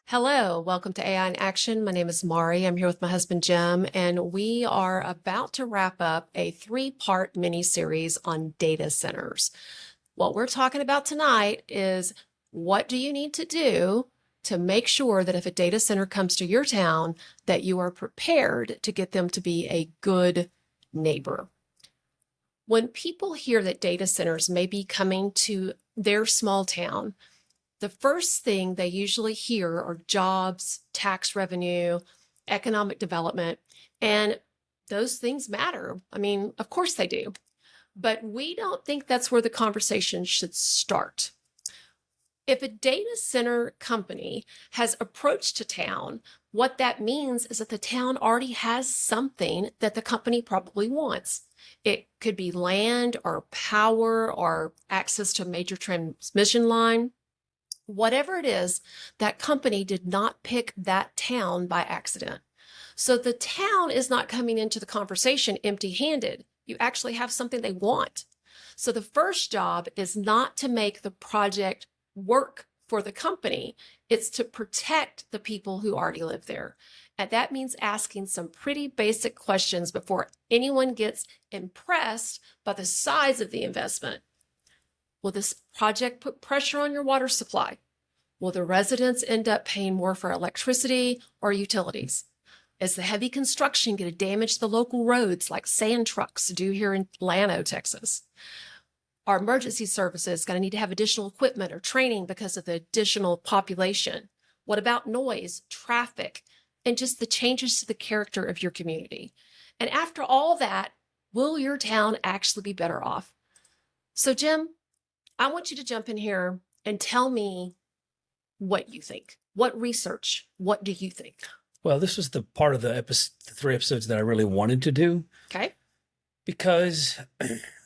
Hello, welcome to AI in Action. My name is Maurie. I'm here with my husband Jim, and we are about to wrap up a three-part mini-series on data centers. What we're talking about tonight is what do you need to do to make sure that if a data center comes to your town, that you are prepared to get them to be a good neighbor. When people hear that data centers may be coming to their small town, the first thing they usually hear are jobs, tax revenue, economic development, and those things matter. I mean, of course they do, but we don't think that's where the conversation should start. If a data center company has approached a town, what that means is that the town already has something that the company probably wants. It could be land or power or access to a major transmission line. Whatever it is, that company did not pick that town by accident. So the town is not coming into the conversation empty-handed. You actually have something they want. So the first job is not to make the project work for the company. It's to protect the people who already live there. And that means asking some pretty basic questions before anyone gets impressed by the size of the investment. Will this project put pressure on your water supply? Will the residents end up paying more for electricity or utilities? Is the heavy construction going to damage the local roads like sand trucks do here in Llano, Texas? Are emergency services going to need to have additional equipment or training because of the additional population? What about noise, traffic, and just the changes to the character of your community? And after all that, will your town actually be better off? So Jim, I want you to jump in here and tell me what you think. What research? What do you think? Well, this was the part of the three episodes that I really wanted to do. Okay. Because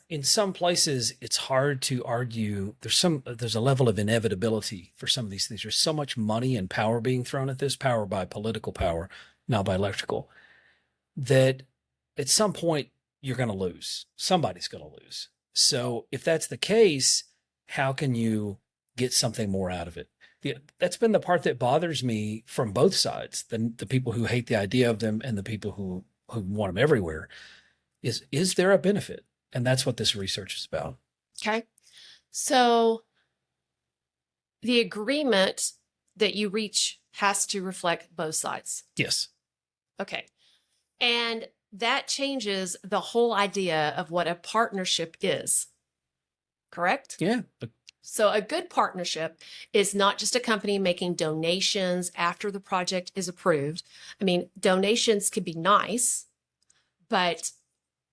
in some places it's hard to argue. There's a level of inevitability for some of these things. There's so much money and power being thrown at this, power by political power, not by electrical, that at some point you're going to lose. Somebody's going to lose. So if that's the case, how can you get something more out of it? That's been the part that bothers me from both sides, the people who hate the idea of them and the people who want them everywhere, is there a benefit? And that's what this research is about. Okay. So the agreement that you reach has to reflect both sides. Yes. Okay. And that changes the whole idea of what a partnership is. Correct? Yeah. So a good partnership is not just a company making donations after the project is approved. I mean, donations could be nice, but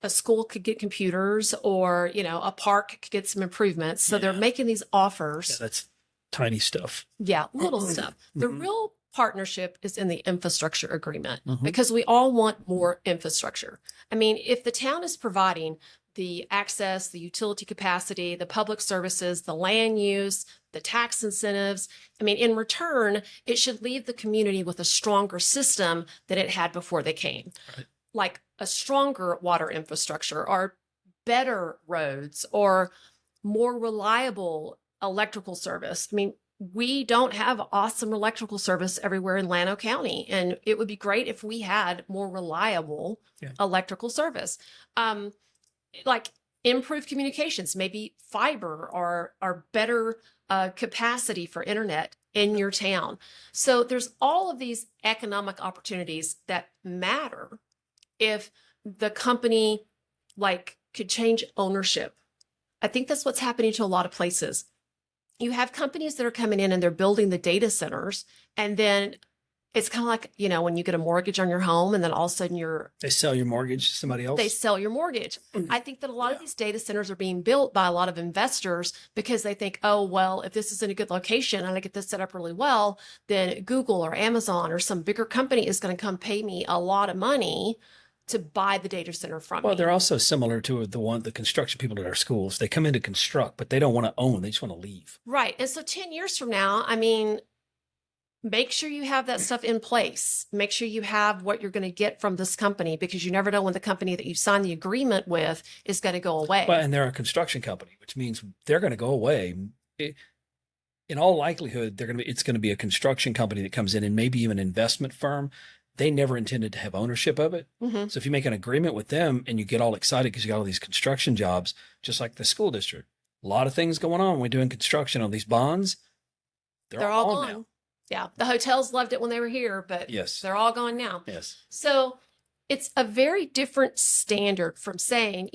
a school could get computers or, a park could get some improvements. So they're making these offers. Yeah, that's tiny stuff. Yeah, little stuff. The real partnership is in the infrastructure agreement because we all want more infrastructure. I mean, if the town is providing the access, the utility capacity, the public services, the land use, the tax incentives, I mean, in return, it should leave the community with a stronger system than it had before they came. Right. Like a stronger water infrastructure or better roads or more reliable electrical service. I mean, we don't have awesome electrical service everywhere in Llano County, and it would be great if we had more reliable electrical service. Like improved communications, maybe fiber or better capacity for internet in your town. So there's all of these economic opportunities that matter if the company could change ownership. I think that's what's happening to a lot of places. You have companies that are coming in and they're building the data centers, and then it's kind of like, when you get a mortgage on your home and then all of a sudden they sell your mortgage to somebody else. They sell your mortgage. I think that a lot of these data centers are being built by a lot of investors because they think, oh, well, if this is in a good location and I get this set up really well, then Google or Amazon or some bigger company is going to come pay me a lot of money to buy the data center from me. Well, they're also similar to the construction people at our schools. They come in to construct, but they don't want to own. They just want to leave. Right. And so 10 years from now, I mean, make sure you have that stuff in place. Make sure you have what you're going to get from this company, because you never know when the company that you signed the agreement with is going to go away. Well, and they're a construction company, which means they're going to go away. in all likelihood, it's going to be a construction company that comes in and maybe even an investment firm. They never intended to have ownership of it. Mm-hmm. So if you make an agreement with them and you get all excited because you got all these construction jobs, just like the school district, a lot of things going on when we're doing construction on these bonds. They're all gone now. Yeah. The hotels loved it when they were here, but yes, they're all gone now. Yes. So it's a very different standard from saying,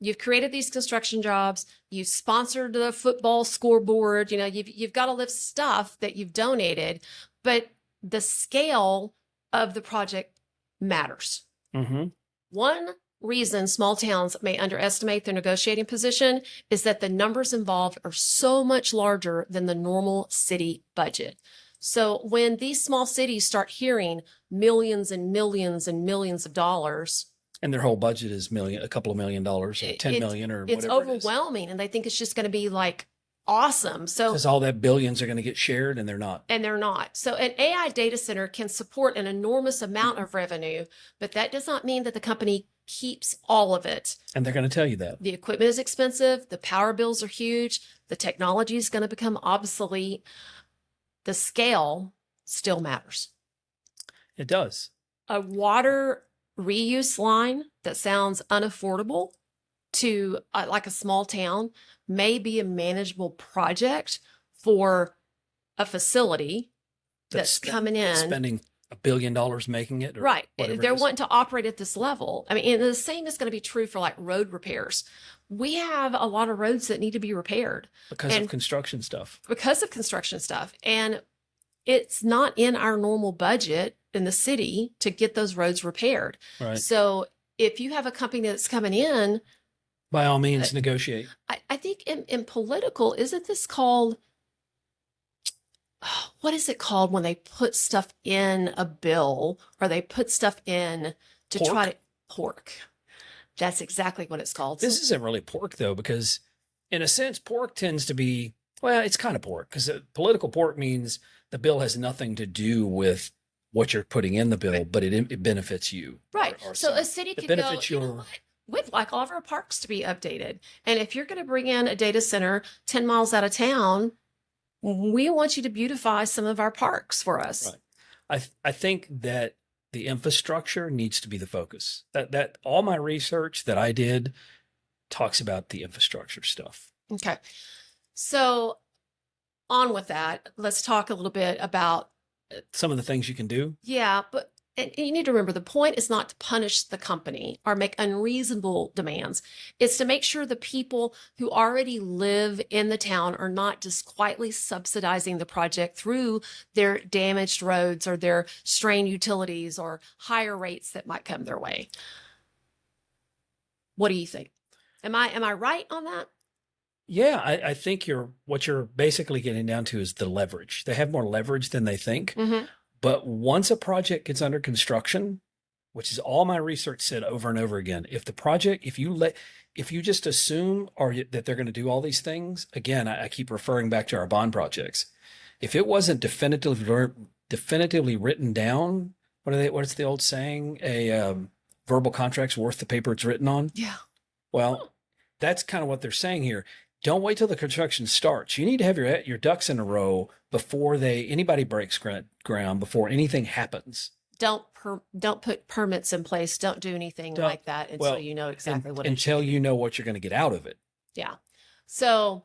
you've created these construction jobs, you sponsored the football scoreboard, you've got all this stuff that you've donated, but the scale of the project matters. Mm-hmm. One reason small towns may underestimate their negotiating position is that the numbers involved are so much larger than the normal city budget. So when these small cities start hearing millions and millions and millions of dollars, and their whole budget is a couple of $1 million, or 10 million, or whatever. It's overwhelming, and they think it's just going to be like awesome. So because all that billions are going to get shared, and they're not. So an AI data center can support an enormous amount of revenue, but that does not mean that the company keeps all of it. And they're going to tell you that. The equipment is expensive. The power bills are huge. The technology is going to become obsolete. The scale still matters. It does. A water reuse line that sounds unaffordable to like a small town may be a manageable project for a facility that's coming in. Spending $1 billion making it. Right. They're wanting to operate at this level. I mean, and the same is going to be true for like road repairs. We have a lot of roads that need to be repaired. Because of construction stuff. And it's not in our normal budget in the city to get those roads repaired. Right. So if you have a company that's coming in, by all means, negotiate. I think in political, isn't this called, what is it called when they put stuff in a bill or they put stuff in to try to pork? That's exactly what it's called. This isn't really pork, though, because in a sense, pork tends to be, well, it's kind of pork, because political pork means the bill has nothing to do with what you're putting in the bill, but it benefits you. Right. So a city could go, you know what? We'd like all of our parks to be updated. And if you're going to bring in a data center 10 miles out of town, we want you to beautify some of our parks for us. Right. I think that the infrastructure needs to be the focus. That all my research that I did talks about the infrastructure stuff. Okay. So on with that, let's talk a little bit about some of the things you can do. Yeah, but and you need to remember the point is not to punish the company or make unreasonable demands. It's to make sure the people who already live in the town are not just quietly subsidizing the project through their damaged roads or their strained utilities or higher rates that might come their way. What do you think? Am I right on that? Yeah, I think what you're basically getting down to is the leverage. They have more leverage than they think. Mm-hmm. But once a project gets under construction, which is all my research said over and over again, if you just assume that they're going to do all these things, again, I keep referring back to our bond projects. If it wasn't definitively written down, what's the old saying? A verbal contract's worth the paper it's written on. Yeah. Well, that's kind of what they're saying here. Don't wait till the construction starts. You need to have your ducks in a row before anybody breaks ground, before anything happens. Don't put permits in place. Don't do anything like that until you know exactly until you know what you're going to get out of it. Yeah. So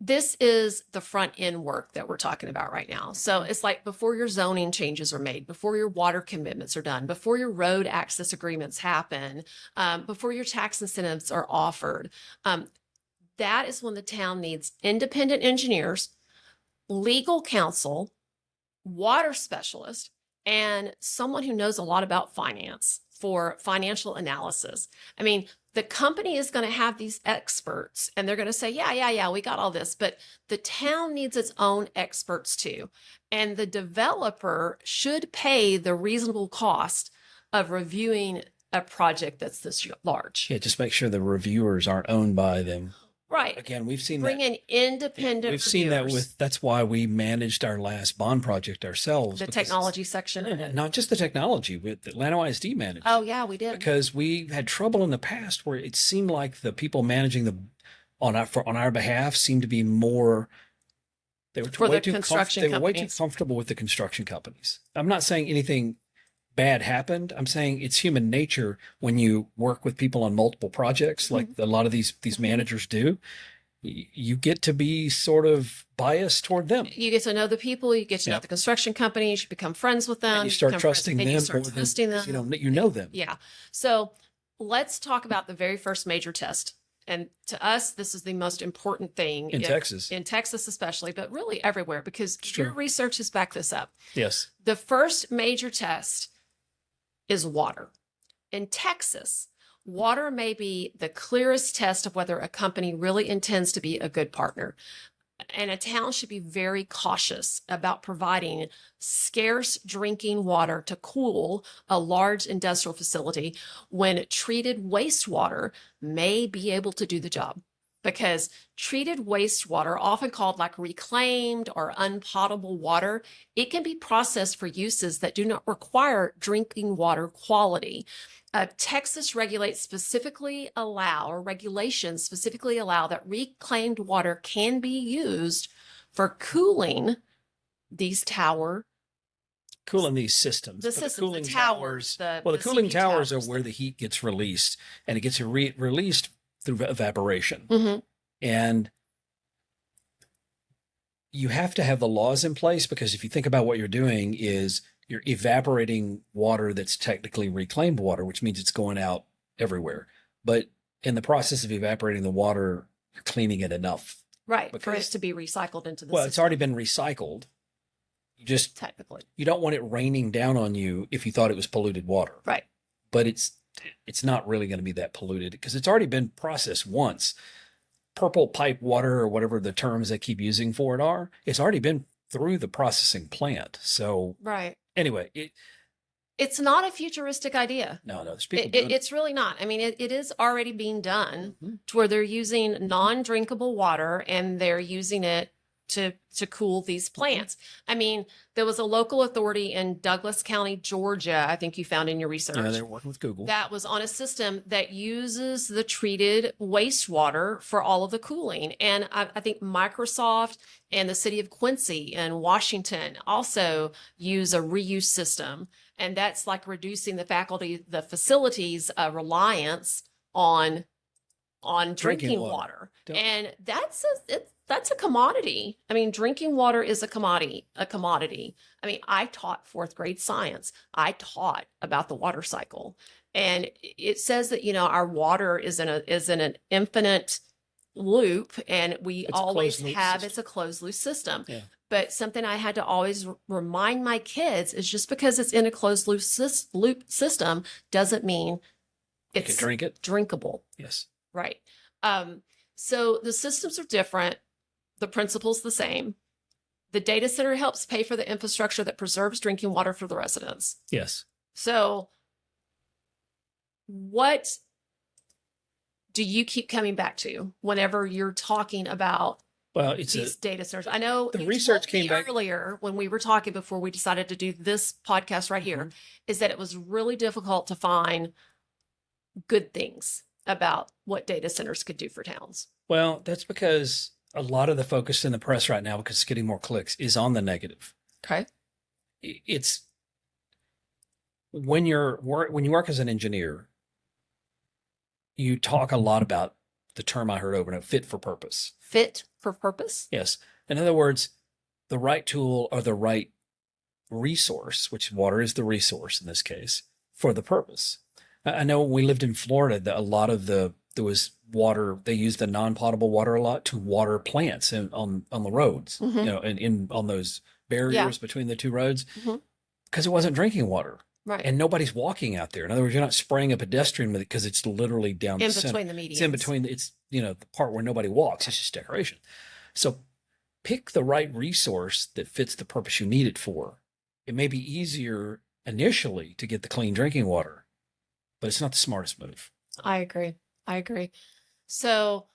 this is the front end work that we're talking about right now. So it's like before your zoning changes are made, before your water commitments are done, before your road access agreements happen, before your tax incentives are offered. That is when the town needs independent engineers, legal counsel, water specialist, and someone who knows a lot about finance for financial analysis. I mean, the company is going to have these experts and they're going to say, yeah, we got all this, but the town needs its own experts too. And the developer should pay the reasonable cost of reviewing a project that's this large. Yeah, just make sure the reviewers aren't owned by them. Right. Again, we've seen Bring in independent We've seen that that's why we managed our last bond project ourselves. The technology section. Not just the technology, with Atlanta ISD managed. Oh, yeah, we did. Because we had trouble in the past where it seemed like the people managing on our behalf seemed to be more They were for way the too construction they were way too companies. comfortable with the construction companies. I'm not saying anything bad happened. I'm saying it's human nature when you work with people on multiple projects, like a lot of these Mhm. managers do. You get to be sort of biased toward them. You get to know the people, you get to know Yep. the construction companies, you become friends with them, And you start become friends, trusting and you them start more than trusting them. you know them. Yeah. So let's talk about the very first major test. And to us, this is the most important thing In Texas. in Texas especially, but really everywhere, because It's your true. research has backed this up. Yes. The first major test is water. In Texas, water may be the clearest test of whether a company really intends to be a good partner. And a town should be very cautious about providing scarce drinking water to cool a large industrial facility when treated wastewater may be able to do the job. Because treated wastewater, often called like reclaimed or unpotable water, it can be processed for uses that do not require drinking water quality. Texas regulates specifically allow, or regulations specifically allow, that reclaimed water can be used for cooling these Cooling these systems. the But systems, cooling the towers, well, the the cooling CP towers are towers. where the heat gets released, and it gets released through evaporation. Mhm. And you have to have the laws in place, because if you think about what you're doing is you're evaporating water that's technically reclaimed water, which means it's going out everywhere. But in the process of evaporating the water, you're cleaning it enough. Right, for it Because, to be recycled into the well, system. it's already been recycled. You just, technically. you don't want it raining down on you if you thought it was polluted water. Right. But it's not really going to be that polluted because it's already been processed once. Purple pipe water, or whatever the terms they keep using for it are, it's already been through the processing plant. So Right. anyway, It's not a futuristic idea. no, there's people doing it. It's really not. I mean, it is already being done Mhm. to where they're using non-drinkable water and they're using it to cool these plants. I mean, there was a local authority in Douglas County, Georgia, I think you found in your research. Yeah, they're working with Google. That was on a system that uses the treated wastewater for all of the cooling. And I think Microsoft and the city of Quincy and Washington also use a reuse system. And that's like reducing the facility's reliance on drinking water. Don't- And that's a commodity. I mean, drinking water is a commodity. I mean, I taught fourth grade science. I taught about the water cycle. And it says that, our water is in an infinite loop, and we It's a always closed loop have, system. it's a closed loop system. Yeah. But something I had to always remind my kids is just because it's in a closed loop system doesn't mean You it's can drink it. drinkable. Yes. Right. So the systems are different. The principle's the same. The data center helps pay for the infrastructure that preserves drinking water for the residents. Yes. So what do you keep coming back to whenever you're talking about Well, it's these data centers? I know the you research told me came back- earlier when we were talking before we decided to do this podcast right here, is that it was really difficult to find good things about what data centers could do for towns. well, that's because a lot of the focus in the press right now, because it's getting more clicks, is on the negative. Okay. It's when you work as an engineer, you talk a lot about the term I heard over and over, fit for purpose. Fit for purpose? Yes. In other words, the right tool or the right resource, which water is the resource in this case, for the purpose. I know when we lived in Florida, that a lot of there was water, they used the non-potable water a lot to water plants on the roads, Mhm. and on those barriers between the two roads, Mhm. because it wasn't drinking water. Right. And nobody's walking out there. In other words, you're not spraying a pedestrian with it because it's literally down in the center. between the medians. It's in between. It's, the part where nobody walks. It's just decoration. So pick the right resource that fits the purpose you need it for. It may be easier initially to get the clean drinking water, but it's not the smartest move. I agree. So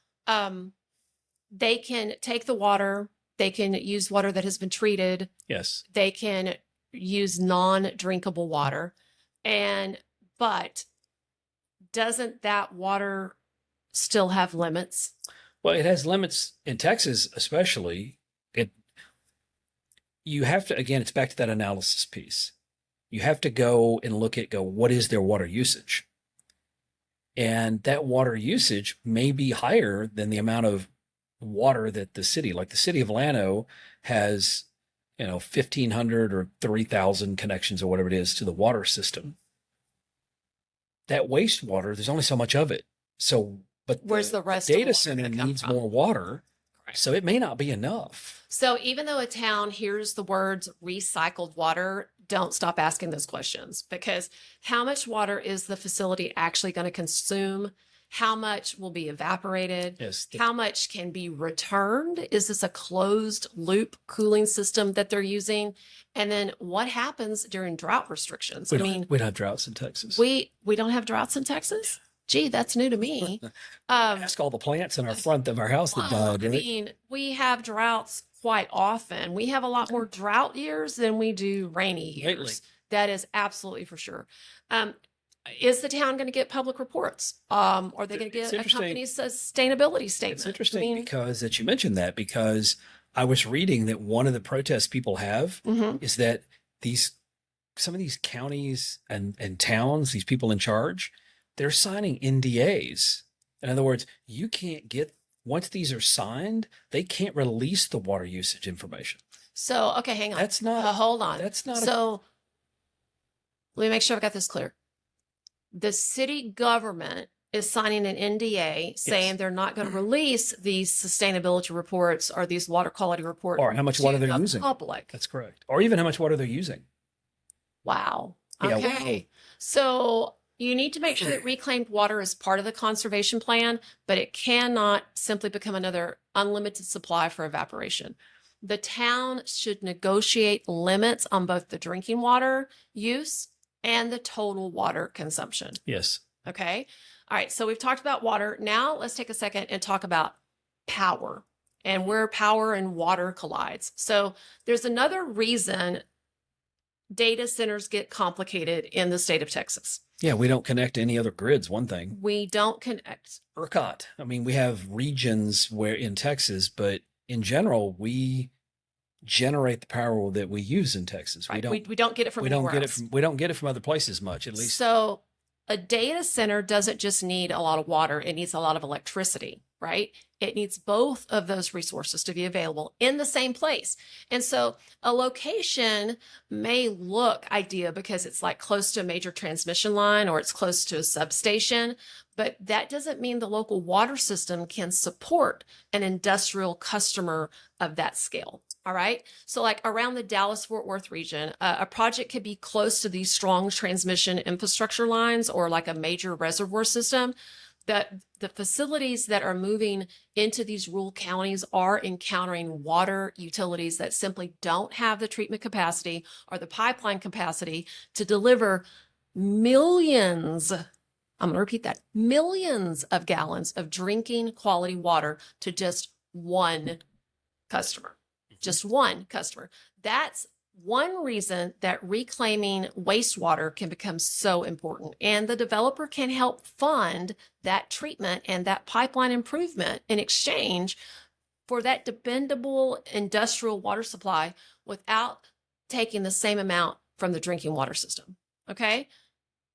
they can take the water, they can use water that has been treated, Yes. they can use non-drinkable water. But doesn't that water still have limits? Well, it has limits in Texas, especially. you have to, again, it's back to that analysis piece. You have to go and what is their water usage? And that water usage may be higher than the amount of water that the city of Llano has, 1,500 or 3,000 connections or whatever it is to the water system. That wastewater, there's only so much of it. So, but Where's the rest data of the water center gonna come needs from? more water. Correct. So it may not be enough. So even though a town hears the words recycled water, don't stop asking those questions, because how much water is the facility actually going to consume? How much will be evaporated? Yes. How much can be returned? Is this a closed loop cooling system that they're using? And then what happens during drought restrictions? We don't have droughts in Texas. We don't have droughts in Texas? Gee, that's new to me. Ask all the plants in our front of our house that died. I mean, we have droughts quite often. We have a lot more drought years than we do rainy years. Lately. That is absolutely for sure. Is the town going to get public reports? Are they going to get a company's sustainability statement? It's interesting because that you mentioned that, because I was reading that one of the protests people have is that some of these counties and towns, these people in charge, they're signing NDAs. In other words, once these are signed, they can't release the water usage information. So, okay, hang on. That's not, hold on. That's not, so let me make sure I've got this clear. The city government is signing an NDA saying they're not going to release these sustainability reports or these water quality reports. Or how much water they're using. Public. That's correct. Or even how much water they're using. Wow. Yeah, okay. So you need to make sure that reclaimed water is part of the conservation plan, but it cannot simply become another unlimited supply for evaporation. The town should negotiate limits on both the drinking water use and the total water consumption. Yes. Okay. All right. So we've talked about water. Now let's take a second and talk about power and where power and water collides. So there's another reason data centers get complicated in the state of Texas. Yeah, we don't connect to any other grids, one thing. We don't connect. ERCOT. I mean, we have regions where in Texas, but in general, we generate the power that we use in Texas. Right. We don't get it from anywhere else. We don't get it from other places much, at least. So a data center doesn't just need a lot of water. It needs a lot of electricity, right? It needs both of those resources to be available in the same place. And so a location may look ideal because it's like close to a major transmission line or it's close to a substation, but that doesn't mean the local water system can support an industrial customer of that scale. All right. So like around the Dallas-Fort Worth region, a project could be close to these strong transmission infrastructure lines or like a major reservoir system. That the facilities that are moving into these rural counties are encountering water utilities that simply don't have the treatment capacity or the pipeline capacity to deliver millions, I'm going to repeat that, millions of gallons of drinking quality water to just one customer. Just one customer. That's one reason that reclaiming wastewater can become so important. And the developer can help fund that treatment and that pipeline improvement in exchange for that dependable industrial water supply without taking the same amount from the drinking water system. Okay?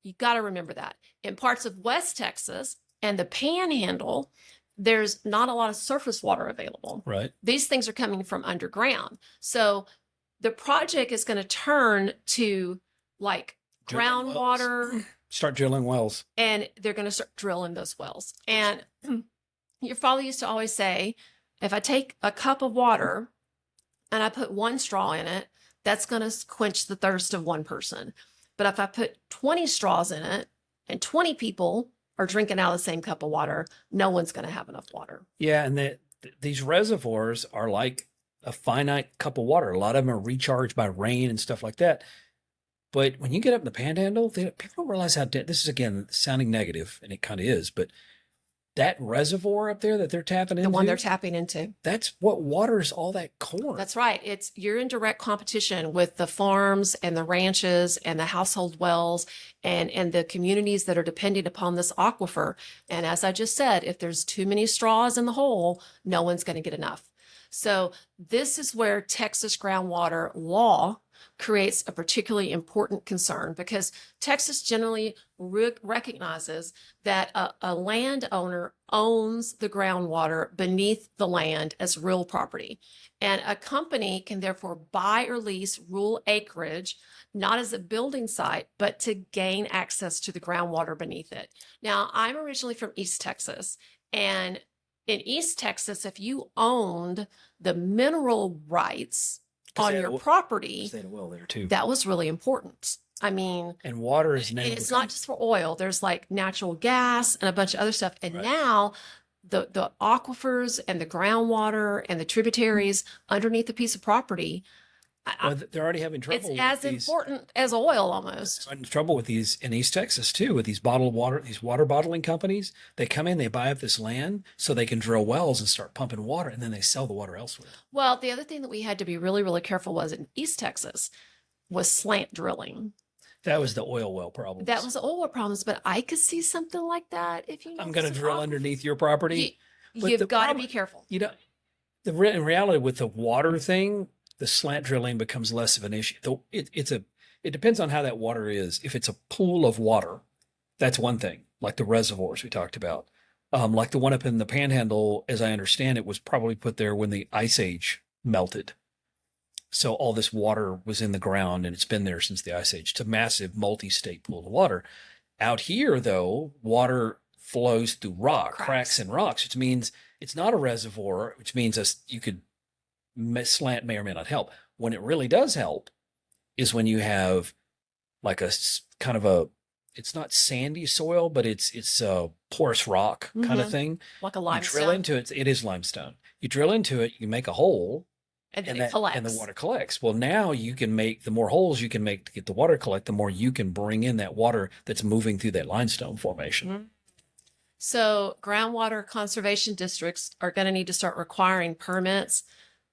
You got to remember that. In parts of West Texas and the Panhandle, there's not a lot of surface water available. Right. These things are coming from underground. So the project is going to turn to like groundwater. Start drilling wells. And they're going to start drilling those wells. And your father used to always say, if I take a cup of water and I put one straw in it, that's going to quench the thirst of one person. But if I put 20 straws in it and 20 people are drinking out of the same cup of water, no one's going to have enough water. Yeah, and these reservoirs are like a finite cup of water. A lot of them are recharged by rain and stuff like that. But when you get up in the Panhandle, people don't realize how this is, again, sounding negative, and it kind of is, but that reservoir up there that they're tapping into, the one they're tapping into, that's what waters all that corn. That's right. You're in direct competition with the farms and the ranches and the household wells and the communities that are depending upon this aquifer. And as I just said, if there's too many straws in the hole, no one's going to get enough. So this is where Texas groundwater law creates a particularly important concern because Texas generally recognizes that a landowner owns the groundwater beneath the land as real property. And a company can therefore buy or lease rural acreage, not as a building site, but to gain access to the groundwater beneath it. Now, I'm originally from East Texas, and in East Texas, if you owned the mineral rights on your property, Stayed a well there too. that was really important. I mean, And water is now it's not just for oil. There's like natural gas and a bunch of other stuff. And now the aquifers and the groundwater and the tributaries underneath a piece of property, well, they're already having trouble. it's as important as oil almost. In trouble with these in East Texas too, with these bottled water, these water bottling companies. They come in, they buy up this land so they can drill wells and start pumping water, and then they sell the water elsewhere. Well, the other thing that we had to be really, really careful was in East Texas was slant drilling. That was the oil well problem. That was the oil well problems, but I could see something like that if you know. I'm going to drill underneath your property. You've got to be careful. You know, in reality, with the water thing, the slant drilling becomes less of an issue. It depends on how that water is. If it's a pool of water, that's one thing, like the reservoirs we talked about. Like the one up in the Panhandle, as I understand it, was probably put there when the Ice Age melted. So all this water was in the ground, and it's been there since the Ice Age. It's a massive multi-state pool of water. Out here, though, water flows through cracks and rocks, which means it's not a reservoir, which means you could slant may or may not help. When it really does help is when you have like a kind of a, it's not sandy soil, but it's a porous rock kind of thing. Like a limestone. You drill into it. It is limestone. You drill into it, you make a hole, and then it collects. And the water collects. Well, now you can make, the more holes you can make to get the water collect, the more you can bring in that water that's moving through that limestone formation. So groundwater conservation districts are going to need to start requiring permits.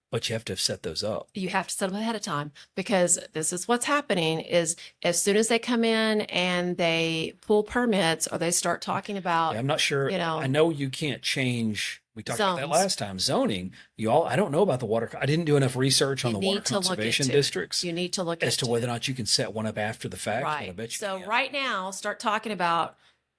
But you have to set those up. You have to set them ahead of time, because this is what's happening is as soon as they come in and they pull permits or they start talking about, I'm not sure. I know you can't change. We talked about that last time. Zoning. I don't know about the water. I didn't do enough research on the water conservation districts. You need to look as to whether or not you can set one up after the fact. Right. I bet you so can. Right now, start talking about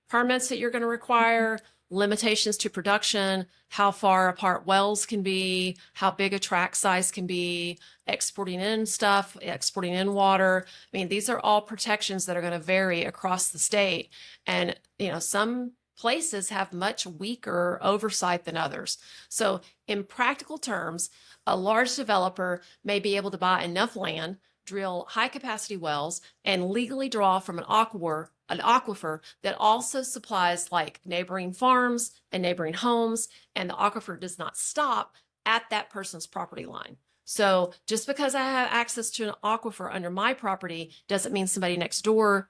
permits that you're going to require, limitations to production, how far apart wells can be, how big a tract size can be, exporting in stuff, exporting in water. I mean, these are all protections that are going to vary across the state. And, some places have much weaker oversight than others. So in practical terms, a large developer may be able to buy enough land, drill high capacity wells, and legally draw from an aquifer that also supplies like neighboring farms and neighboring homes, and the aquifer does not stop at that person's property line. So just because I have access to an aquifer under my property doesn't mean somebody next door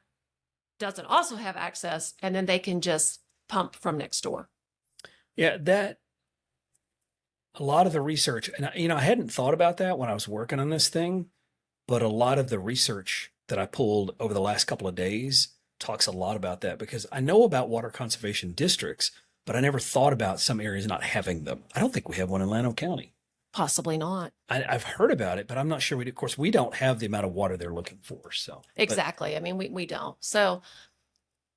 doesn't also have access, and then they can just pump from next door. Yeah, a lot of the research, and I hadn't thought about that when I was working on this thing, but a lot of the research that I pulled over the last couple of days talks a lot about that, because I know about water conservation districts, but I never thought about some areas not having them. I don't think we have one in Llano County. Possibly not. I've heard about it, but I'm not sure. Of course, we don't have the amount of water they're looking for. So exactly. I mean, we don't. So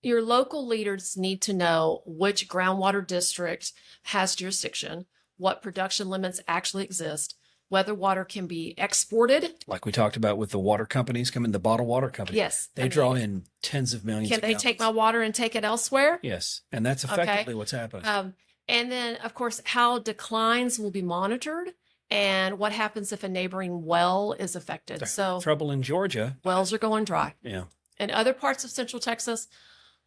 your local leaders need to know which groundwater district has jurisdiction, what production limits actually exist, whether water can be exported. Like we talked about with the water companies the bottled water companies. Yes. They draw in tens of millions. Can they take my water and take it elsewhere? Yes. And that's effectively what's happening. And then, of course, how declines will be monitored and what happens if a neighboring well is affected. So trouble in Georgia. Wells are going dry. Yeah. In other parts of Central Texas,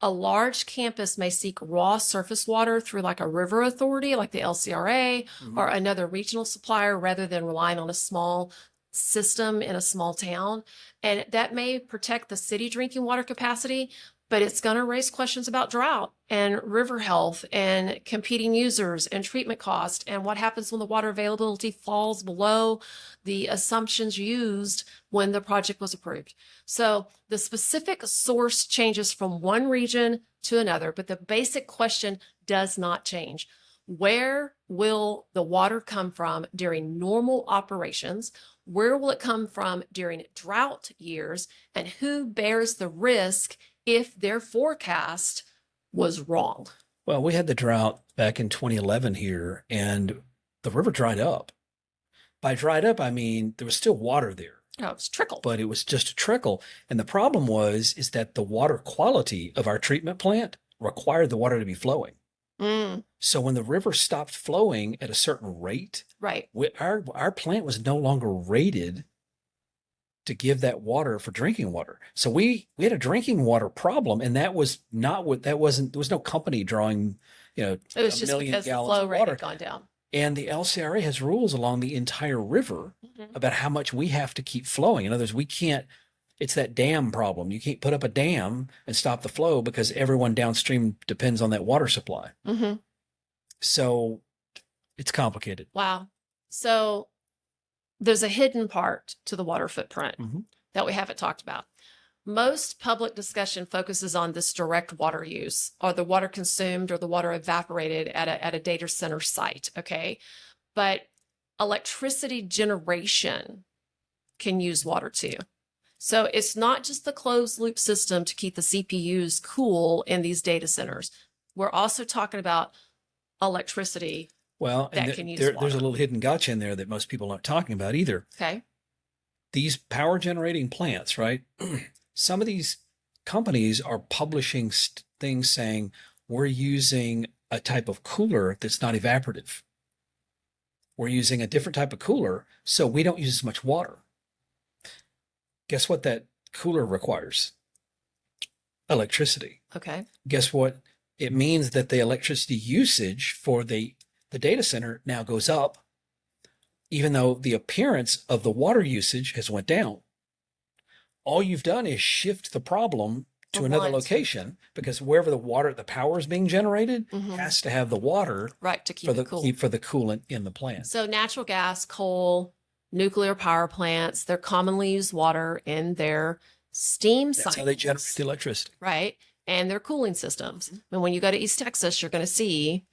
a large campus may seek raw surface water through like a river authority, like the LCRA, or another regional supplier, rather than relying on a small system in a small town. And that may protect the city drinking water capacity, but it's going to raise questions about drought and river health and competing users and treatment cost and what happens when the water availability falls below the assumptions used when the project was approved. So the specific source changes from one region to another, but the basic question does not change. Where will the water come from during normal operations? Where will it come from during drought years? And who bears the risk if their forecast was wrong? Well, we had the drought back in 2011 here, and the river dried up. By dried up, I mean there was still water there, Oh, it's trickle. but it was just a trickle. And the problem is that the water quality of our treatment plant required the water to be flowing. So when the river stopped flowing at a certain rate, Right. our plant was no longer rated to give that water for drinking water. So we had a drinking water problem, and that was not what that wasn't. There was no company drawing, It was a just million because the gallons flow of rate water. had gone down. And the LCRA has rules along the entire river about how much we have to keep flowing. In other words, we can't. It's that dam problem. You can't put up a dam and stop the flow because everyone downstream depends on that water supply. So it's complicated. Wow. So there's a hidden part to the water footprint that we haven't talked about. Most public discussion focuses on this direct water use, or the water consumed or the water evaporated at a data center site. Okay. But electricity generation can use water too. So it's not just the closed loop system to keep the CPUs cool in these data centers. We're also talking about electricity. Well, and that can use there's a water. little hidden gotcha in there that most people aren't talking about either. Okay. These power generating plants, right? Some of these companies are publishing things saying we're using a type of cooler that's not evaporative. We're using a different type of cooler, so we don't use as much water. Guess what that cooler requires? Electricity. Okay. Guess what? It means that the electricity usage for the data center now goes up, even though the appearance of the water usage has went down. All you've done is shift the problem to another location, because wherever the power is being generated has to have the water Right, to keep it cool. for the coolant in the plant. So natural gas, coal, nuclear power plants, they're commonly use water in their steam cycles. That's how they generate the electricity. Right. And their cooling systems. And when you go to East Texas, you're going to see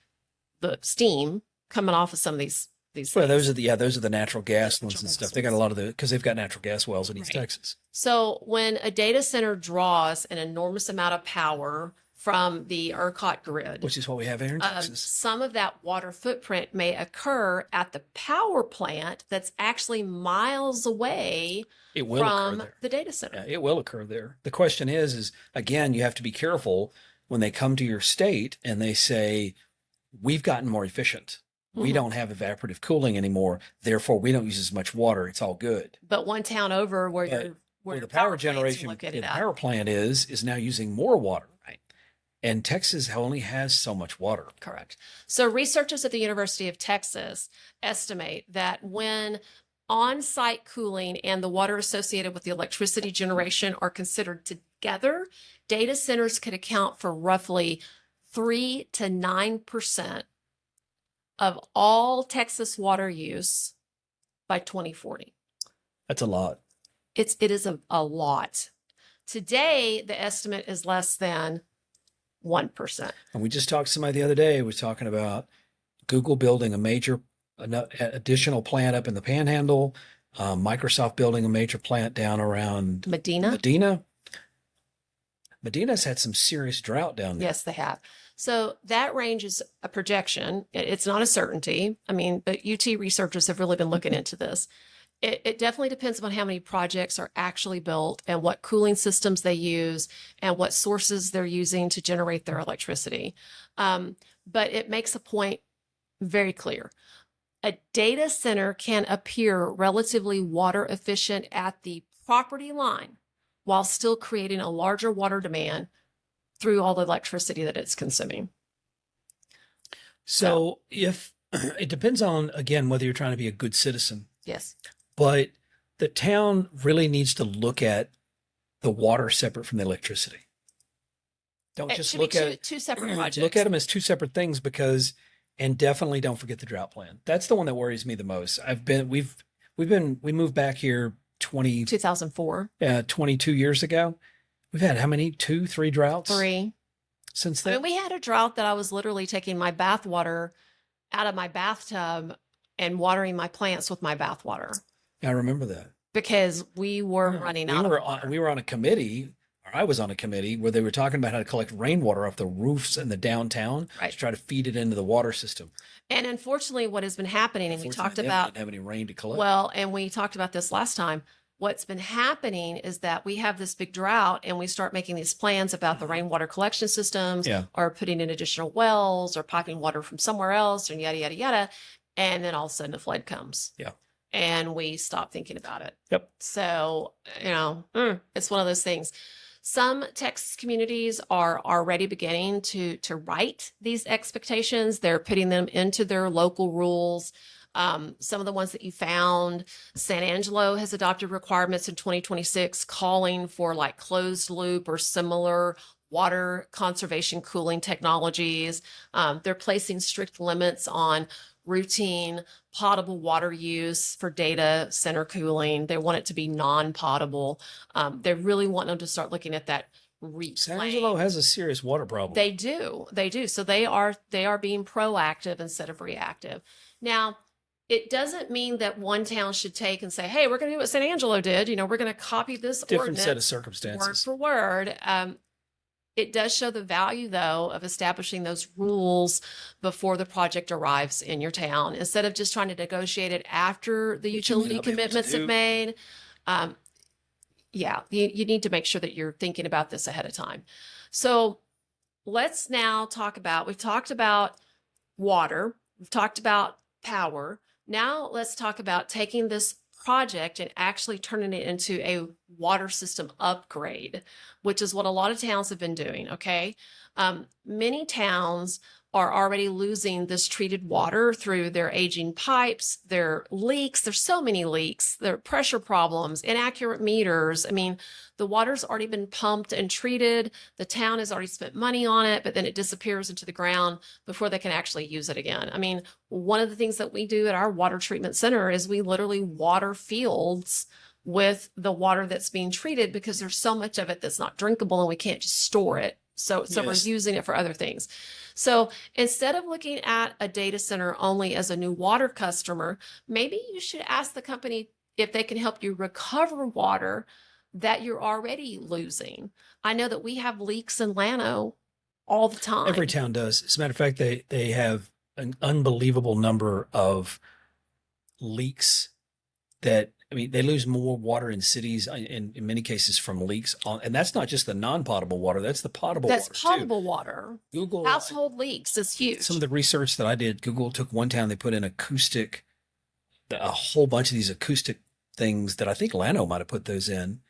the steam coming off of some of these Well, things. those are the natural gas ones and gas stuff. They got a lot of because they've got natural gas wells in East Texas. So when a data center draws an enormous amount of power from the ERCOT grid, Which is what we have here in Texas. some of that water footprint may occur at the power plant that's actually miles away It will occur from there. the data center. Yeah, it will occur there. The question is again, you have to be careful when they come to your state and they say, we've gotten more efficient. We don't have evaporative cooling anymore. Therefore, we don't use as much water. It's all good. But one town over where The power generation, the power plant is now using more water. Right. And Texas only has so much water. Correct. So researchers at the University of Texas estimate that when on-site cooling and the water associated with the electricity generation are considered together, data centers could account for roughly 3 to 9% of all Texas water use by 2040. That's a lot. It is a lot. Today, the estimate is less than 1%. And we just talked to somebody the other day, was talking about Google building a major additional plant up in the Panhandle, Microsoft building a major plant down around Medina? Medina's had some serious drought down there. Yes, they have. So that range is a projection. It's not a certainty. I mean, but UT researchers have really been looking into this. It definitely depends on how many projects are actually built and what cooling systems they use and what sources they're using to generate their electricity. But it makes a point very clear. A data center can appear relatively water efficient at the property line while still creating a larger water demand through all the electricity that it's consuming. So if it depends on, again, whether you're trying to be a good citizen. Yes. But the town really needs to look at the water separate from the electricity. Don't It just should look be at two separate projects. Look at them as two separate things and definitely don't forget the drought plan. That's the one that worries me the most. We moved back here 2004. 22 years ago. We've had how many? 2, 3 droughts? 3. Since I then? mean, we had a drought that I was literally taking my bath water out of my bathtub and watering my plants with my bath water I remember that. because we were Yeah. running We out of were water. we were on a committee, or I was on a committee where they were talking about how to collect rainwater off the roofs in the downtown Right. to try to feed it into the water system. And unfortunately, what has been happening, and we talked Unfortunately, they about, didn't have any rain to collect. well, and we talked about this last time. What's been happening is that we have this big drought and we start making these plans about the rainwater collection systems Yeah. or putting in additional wells or piping water from somewhere else and yada, yada, yada. And then all of a sudden a flood comes. Yeah. And we stop thinking about it. Yep. So, it's one of those things. Some Texas communities are already beginning to write these expectations. They're putting them into their local rules. Some of the ones that you found, San Angelo has adopted requirements in 2026 calling for like closed loop or similar water conservation cooling technologies. They're placing strict limits on routine potable water use for data center cooling. They want it to be non-potable. They really want them to start looking at that San Angelo reclaim. has a serious water problem. They do. They do. So they are being proactive instead of reactive. Now, it doesn't mean that one town should take and say, hey, we're going to do what San Angelo did. We're going to copy this Different set of ordinance word circumstances. for word. It does show the value, though, of establishing those rules before the project arrives in your town, instead of just trying to negotiate it after the Which you may utility not be able to commitments have do. made. You need to make sure that you're thinking about this ahead of time. So let's now we've talked about water, we've talked about power. Now let's talk about taking this project and actually turning it into a water system upgrade, which is what a lot of towns have been doing. Okay. Many towns are already losing this treated water through their aging pipes, their leaks. There's so many leaks, their pressure problems, inaccurate meters. I mean, the water's already been pumped and treated. The town has already spent money on it, but then it disappears into the ground before they can actually use it again. I mean, one of the things that we do at our water treatment center is we literally water fields with the water that's being treated because there's so much of it that's not drinkable and we can't just store it. So we're Yes. using it for other things. So instead of looking at a data center only as a new water customer, maybe you should ask the company if they can help you recover water that you're already losing. I know that we have leaks in Llano all the time. Every town does. As a matter of fact, they have an unbelievable number of leaks that, I mean, they lose more water in cities in many cases from leaks and that's not just the non-potable water, that's the potable That's water potable water. too. Google, Household leaks is huge. some of the research that I did, Google took one town, they put in a whole bunch of these acoustic things that I think Llano might have put those in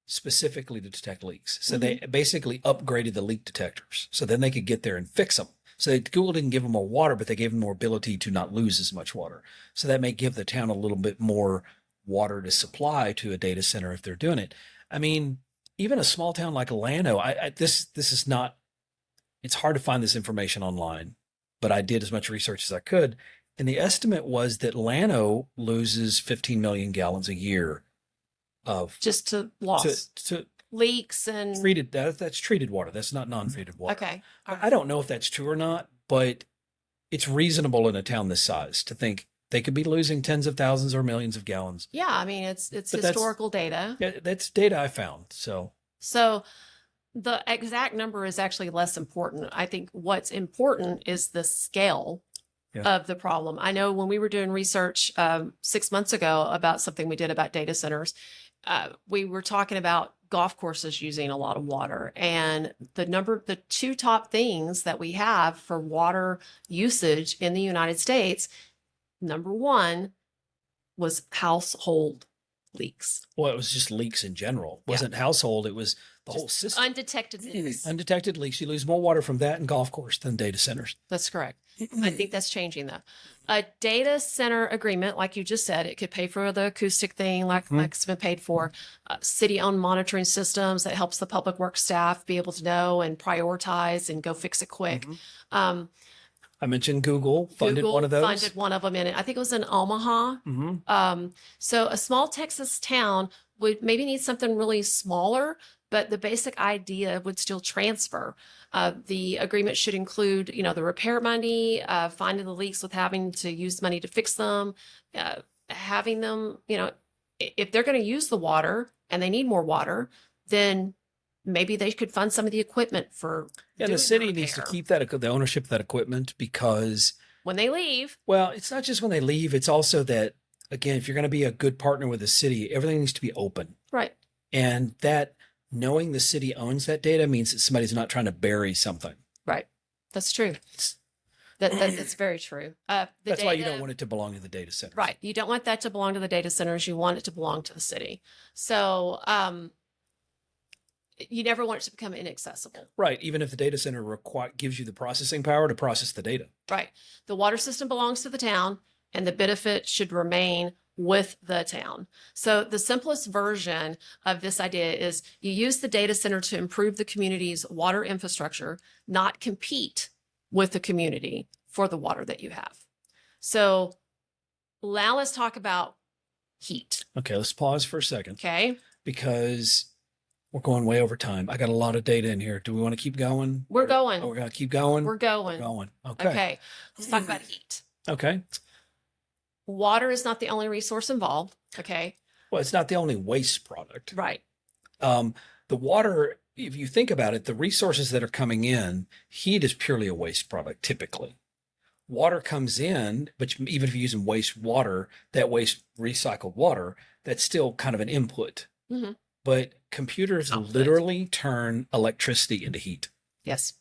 specifically to detect leaks. So they basically upgraded the leak detectors so then they could get there and fix them. So Google didn't give them more water, but they gave them more ability to not lose as much water. So that may give the town a little bit more water to supply to a data center if they're doing it. I mean, even a small town like Llano, this is not, it's hard to find this information online, but I did as much research as I could. And the estimate was that Llano loses 15 million gallons a year of just to loss. to Leaks and treated, that's treated water. That's not non-treated water. okay. All right. I don't know if that's true or not, but it's reasonable in a town this size to think they could be losing tens of thousands or millions of gallons. Yeah, I mean it's But that's- historical data. Yeah, that's data I found. So So the exact number is actually less important. I think what's important is the scale of the problem. I know when we were doing research 6 months ago about something we did about data centers, we were talking about golf courses using a lot of water, and the two top things that we have for water usage in the United States, number one was household leaks. well, it was just leaks in general. It wasn't household. It was the whole system. Undetected leaks. Undetected leaks. You lose more water from that and golf course than data centers. That's correct. I think that's changing though. A data center agreement, like you just said, it could pay for the acoustic thing, like it's been paid for. City-owned monitoring systems that helps the public works staff be able to know and prioritize and go fix it quick. I mentioned Google funded Google one of those. funded one of them in it. I think it was in Omaha. So a small Texas town would maybe need something really smaller, but the basic idea would still transfer. The agreement should include, the repair money, finding the leaks with having to use money to fix them, having them, if they're going to use the water and they need more water, then maybe they could fund some of the equipment for And the city needs to keep the ownership of that equipment, because when they leave. Well, it's not just when they leave. It's also that, again, if you're going to be a good partner with the city, everything needs to be open. Right. And that knowing the city owns that data means that somebody's not trying to bury something. Right. That's true. That's very true. That's why you don't want it to belong to the data center. Right. You don't want that to belong to the data centers. You want it to belong to the city. So you never want it to become inaccessible. Right. Even if the data center gives you the processing power to process the data. Right. The water system belongs to the town, and the benefit should remain with the town. So the simplest version of this idea is you use the data center to improve the community's water infrastructure, not compete with the community for the water that you have. So now let's talk about heat. Okay, let's pause for a second. Okay. Because we're going way over time. I got a lot of data in here. Do we want to keep going? We're going. Oh, we're going to keep going? We're going. We're going. Okay. Okay. Let's talk about heat. Okay. Water is not the only resource involved. Okay. Well, it's not the only waste product. Right. The water, if you think about it, the resources that are coming in, heat is purely a waste product, typically. Water comes in, but even if you're using waste water, that waste recycled water, that's still kind of an input. Mm-hmm. But computers literally turn electricity into heat. Yes.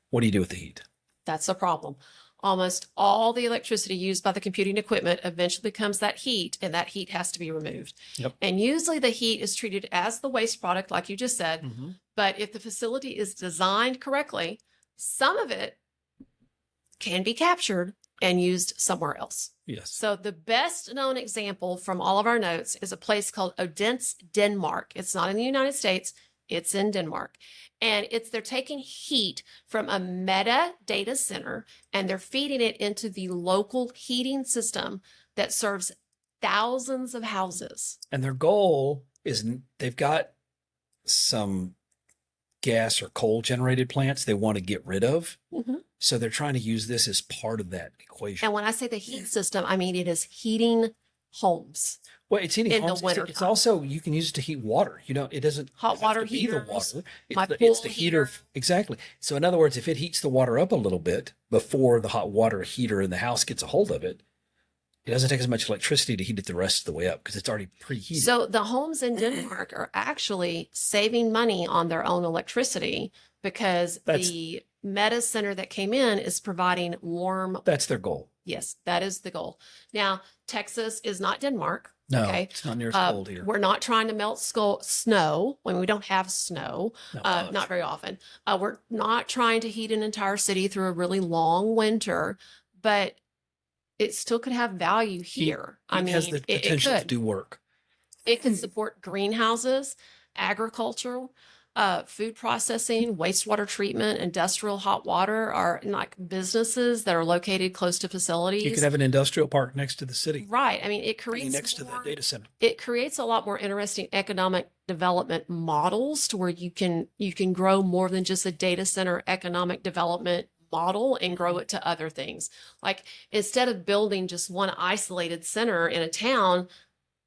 What do you do with the heat? That's the problem. Almost all the electricity used by the computing equipment eventually becomes that heat, and that heat has to be removed. Yep. And usually the heat is treated as the waste product, like you just said. Mm-hmm. But if the facility is designed correctly, some of it can be captured and used somewhere else. Yes. So the best known example from all of our notes is a place called Odense, Denmark. It's not in the United States. It's in Denmark. And they're taking heat from a meta data center, and they're feeding it into the local heating system that serves thousands of houses. And their goal is they've got some gas or coal generated plants they want to get rid of. Mm-hmm. So they're trying to use this as part of that equation. And when I say the heat system, I mean it is heating homes. Well, it's heating homes. The winter It's also, you can use it to heat water. It doesn't hot water have to be heaters, the water. It's the heater. Exactly. So in other words, if it heats the water up a little bit before the hot water heater in the house gets a hold of it, it doesn't take as much electricity to heat it the rest of the way up because it's already preheated. So the homes in Denmark are actually saving money on their own electricity because the meta center that came in is providing warm. That's their goal. Yes, that is the goal. Now, Texas is not Denmark. No, okay? It's not near as cold here. We're not trying to melt snow when we don't have snow, not very often. We're not trying to heat an entire city through a really long winter, but it still could have value here. It has the potential to do work. It can support greenhouses, agricultural, food processing, wastewater treatment, industrial hot water are like businesses that are located close to facilities. You could have an industrial park next to the city. Right. I mean, it creates next to the data center. It creates a lot more interesting economic development models to where you can grow more than just a data center economic development model and grow it to other things. Like instead of building just one isolated center in a town,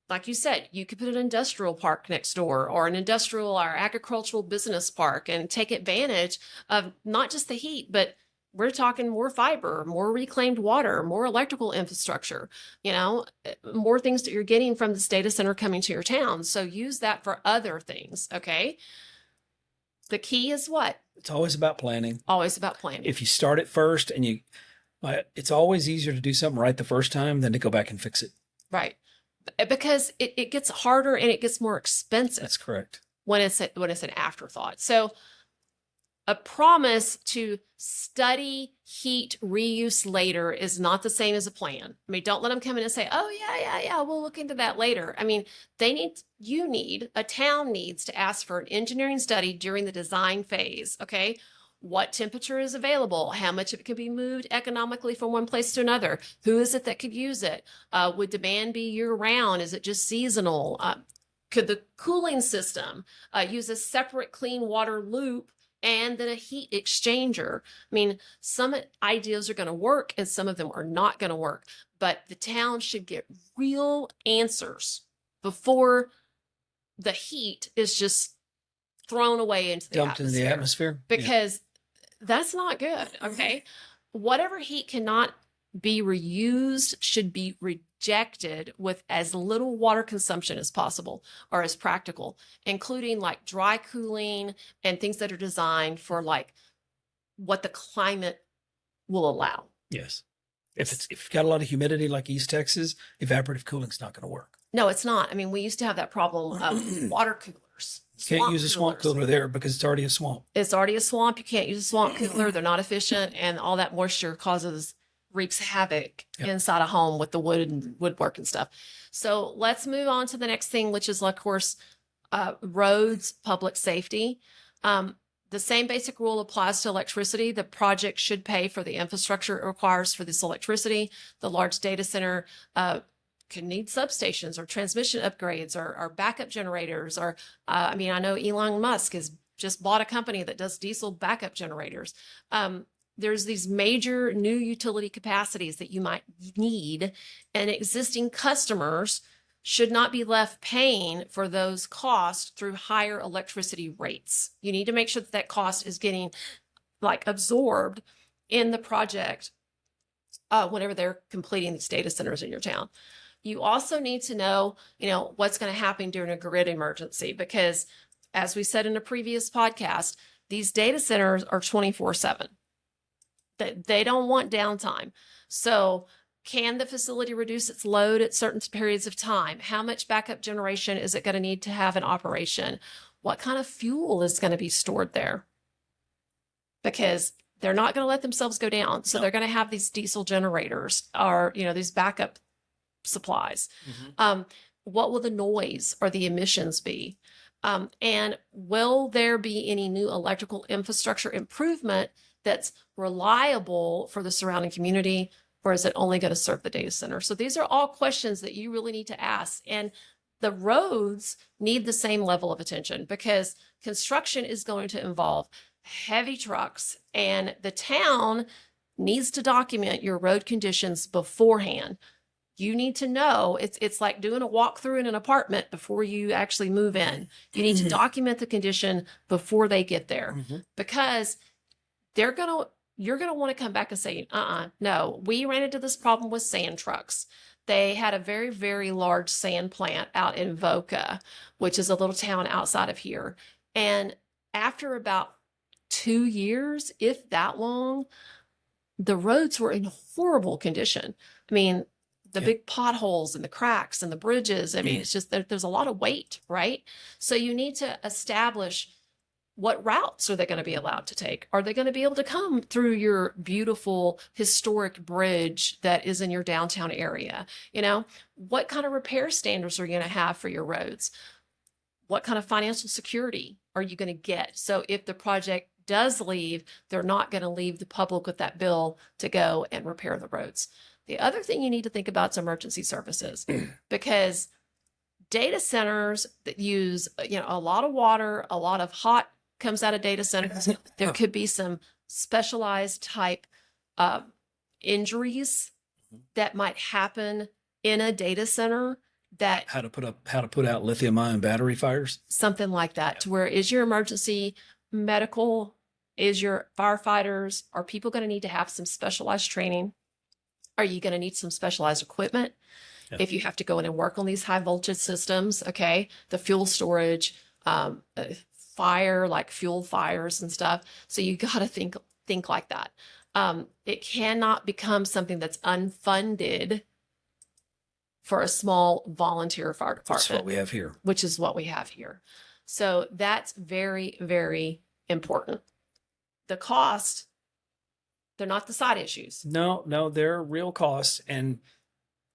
like you said, you could put an industrial park next door or an industrial or agricultural business park and take advantage of not just the heat, but we're talking more fiber, more reclaimed water, more electrical infrastructure, more things that you're getting from this data center coming to your town. So use that for other things. Okay. The key is what? It's always about planning. Always about planning. If you start it first it's always easier to do something right the first time than to go back and fix it. Right. Because it gets harder and it gets more expensive. That's correct. When it's an afterthought. So a promise to study heat reuse later is not the same as a plan. I mean, don't let them come in and say, oh, yeah, we'll look into that later. I mean, a town needs to ask for an engineering study during the design phase, okay? What temperature is available? How much of it can be moved economically from one place to another? Who is it that could use it? Would demand be year round? Is it just seasonal? Could the cooling system use a separate clean water loop and then a heat exchanger? I mean, some ideas are going to work and some of them are not going to work, but the town should get real answers before the heat is just thrown away into the Dumped into the atmosphere. because that's not good. Okay. Whatever heat cannot be reused should be rejected with as little water consumption as possible or as practical, including like dry cooling and things that are designed for like what the climate will allow. Yes. If you've got a lot of humidity like East Texas, evaporative cooling's not going to work. No, it's not. I mean, we used to have that problem of water coolers. Can't use a swamp cooler there because it's already a swamp. It's already a swamp. You can't use a swamp cooler. They're not efficient. And all that moisture reaps havoc inside a home with the wood and woodwork and stuff. So let's move on to the next thing, which is, of course, roads, public safety. The same basic rule applies to electricity. The project should pay for the infrastructure it requires for this electricity. The large data center could need substations or transmission upgrades or backup generators. Or, I mean, I know Elon Musk has just bought a company that does diesel backup generators. There's these major new utility capacities that you might need, and existing customers should not be left paying for those costs through higher electricity rates. You need to make sure that that cost is getting like absorbed in the project whenever they're completing these data centers in your town. You also need to know, what's going to happen during a grid emergency, because as we said in a previous podcast, these data centers are 24/7. They don't want downtime. So can the facility reduce its load at certain periods of time? How much backup generation is it going to need to have in operation? What kind of fuel is going to be stored there? Because they're not going to let themselves go down. So they're going to have these diesel generators or, these backup supplies. What will the noise or the emissions be? And will there be any new electrical infrastructure improvement that's reliable for the surrounding community, or is it only going to serve the data center? So these are all questions that you really need to ask. And the roads need the same level of attention because construction is going to involve heavy trucks, and the town needs to document your road conditions beforehand. You need to know, it's like doing a walkthrough in an apartment before you actually move in. You need to document the condition before they get there, because you're going to want to come back and say, no, we ran into this problem with sand trucks. They had a very, very large sand plant out in Voca, which is a little town outside of here. And after about 2 years, if that long, the roads were in horrible condition. I mean, the big potholes and the cracks and the bridges. I mean, it's just there's a lot of weight, right? So you need to establish what routes are they going to be allowed to take? Are they going to be able to come through your beautiful historic bridge that is in your downtown area? What kind of repair standards are you going to have for your roads? What kind of financial security are you going to get? So if the project does leave, they're not going to leave the public with that bill to go and repair the roads. The other thing you need to think about is emergency services, because data centers that use, a lot of water, a lot of hot comes out of data centers. There could be some specialized type injuries that might happen in a data center. That how to put out lithium-ion battery fires, something like that. To where is your emergency medical? Is your firefighters? Are people going to need to have some specialized training? Are you going to need some specialized equipment? Yeah. If you have to go in and work on these high voltage systems, okay, the fuel storage, fire, like fuel fires and stuff. So you got to think like that. It cannot become something that's unfunded for a small volunteer fire department. That's what we have here. Which is what we have here. So that's very, very important. The cost, they're not the side issues. No, they're real costs. And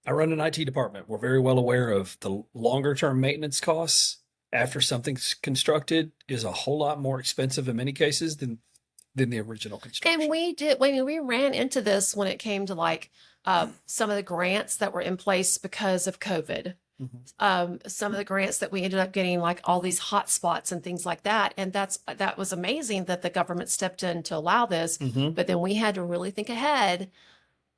I run an IT department. We're very well aware of the longer term maintenance costs after something's constructed is a whole lot more expensive in many cases than the original construction. And we ran into this when it came to like some of the grants that were in place because of COVID. Some of the grants that we ended up getting, like all these hot spots and things like that. And that was amazing that the government stepped in to allow this. But then we had to really think ahead.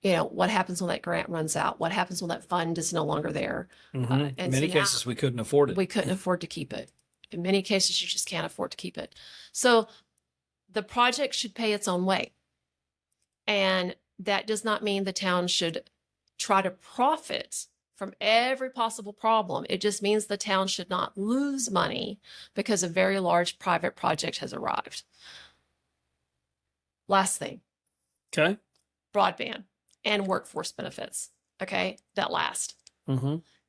What happens when that grant runs out? What happens when that fund is no longer there? In many cases, we couldn't afford it. We couldn't afford to keep it. In many cases, you just can't afford to keep it. So the project should pay its own way. And that does not mean the town should try to profit from every possible problem. It just means the town should not lose money because a very large private project has arrived. Last thing. Okay. Broadband and workforce benefits. Okay. That last.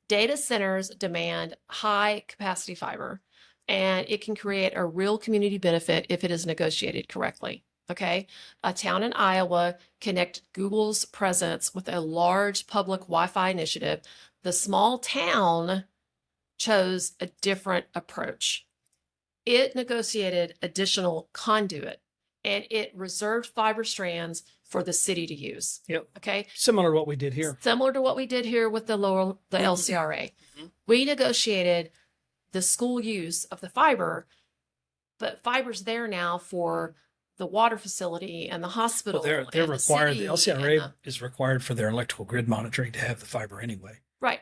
Data centers demand high capacity fiber, and it can create a real community benefit if it is negotiated correctly. Okay. A town in Iowa connected Google's presence with a large public Wi-Fi initiative. The small town chose a different approach. It negotiated additional conduit, and it reserved fiber strands for the city to use. Yep. Okay. Similar to what we did here. Similar to what we did here with the LCRA. We negotiated the school use of the fiber, but fiber's there now for the water facility and the hospital. Well, they're and required. The city LCRA is required for their electrical grid monitoring to have the fiber anyway. Right.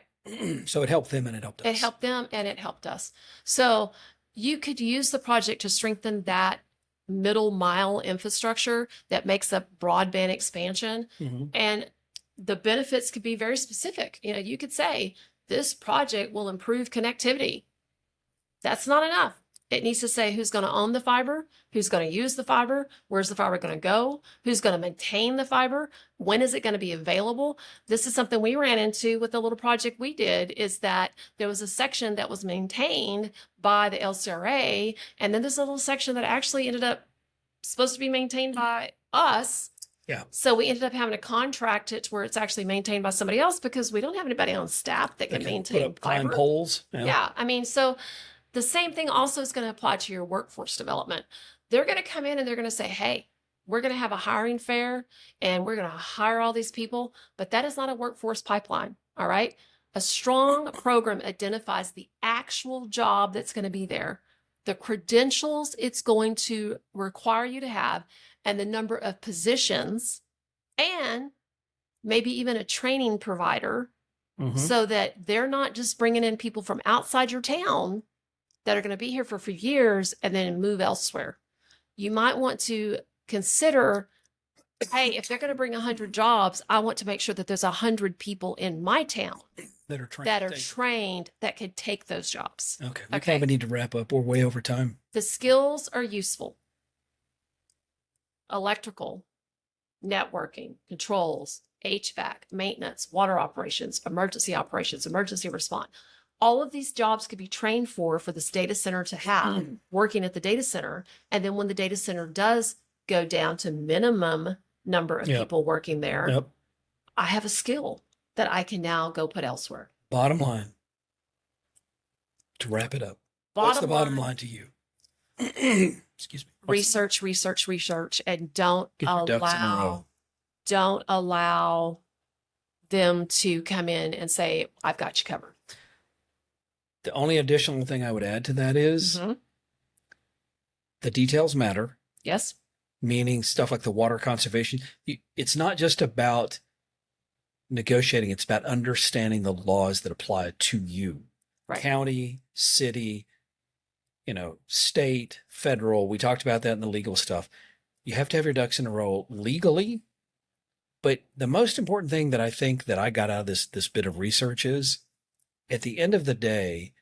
So it helped them and it helped us. It helped them and it helped us. So you could use the project to strengthen that middle mile infrastructure that makes up broadband expansion. And the benefits could be very specific. You could say this project will improve connectivity. That's not enough. It needs to say who's going to own the fiber, who's going to use the fiber, where's the fiber going to go, who's going to maintain the fiber, when is it going to be available. This is something we ran into with the little project we did, is that there was a section that was maintained by the LCRA, and then there's a little section that actually ended up supposed to be maintained by us. Yeah. So we ended up having to contract it to where it's actually maintained by somebody else because we don't have anybody on staff that can maintain climb fiber. poles. Yeah. I mean, so the same thing also is going to apply to your workforce development. They're going to come in and they're going to say, hey, we're going to have a hiring fair and we're going to hire all these people, but that is not a workforce pipeline. All right. A strong program identifies the actual job that's going to be there, the credentials it's going to require you to have, and the number of positions, and maybe even a training provider so that they're not just bringing in people from outside your town that are going to be here for a few years and then move elsewhere. You might want to consider, hey, if they're going to bring 100 jobs, I want to make sure that there's 100 people in my town that are trained that could take those jobs. Okay. We probably need to wrap up. We're way over time. The skills are useful. Electrical, networking, controls, HVAC, maintenance, water operations, emergency response. All of these jobs could be trained for this data center to have working at the data center. And then when the data center does go down to minimum number of people working there, I have a skill that I can now go put elsewhere. Bottom line, to wrap it up, what's the bottom line to you? Excuse me. Research, and don't allow them to come in and say, I've got you covered. The only additional thing I would add to that is the details matter. Yes. Meaning stuff like the water conservation. It's not just about negotiating. It's about understanding the laws that apply to you. Right. County, city, state, federal. We talked about that in the legal stuff. You have to have your ducks in a row legally. But the most important thing that I think that I got out of this bit of research is, at the end of the day,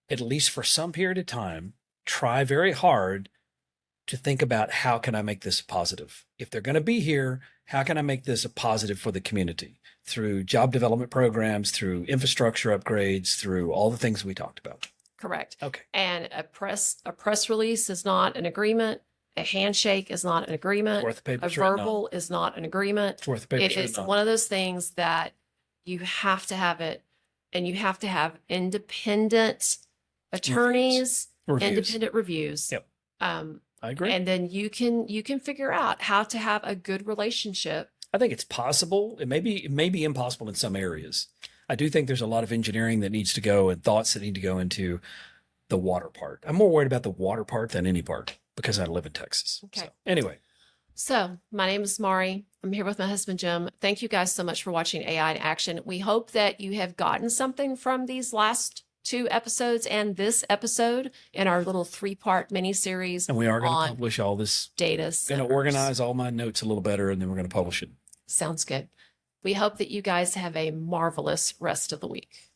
at least for some period of time, try very hard to think about, how can I make this a positive? If they're going to be here, how can I make this a positive for the community? Through job development programs, through infrastructure upgrades, through all the things we talked about. Correct. Okay. And a press release is not an agreement. A handshake is not an agreement. A verbal is not an agreement. It is one of those things that you have to have it. And you have to have independent attorneys, independent reviews. Yep. I agree. And then you can figure out how to have a good relationship. I think it's possible. It may be impossible in some areas. I do think there's a lot of engineering that needs to go and thoughts that need to go into the water part. I'm more worried about the water part than any part because I live in Texas. Okay. So, anyway. So, my name is Maury. I'm here with my husband, Jim. Thank you guys so much for watching AI in action. We hope that you have gotten something from these last 2 episodes and this episode in our little 3-part mini series. And we are going to publish all this. Data Going to centers. organize all my notes a little better, and then we're going to publish it. Sounds good. We hope that you guys have a marvelous rest of the week.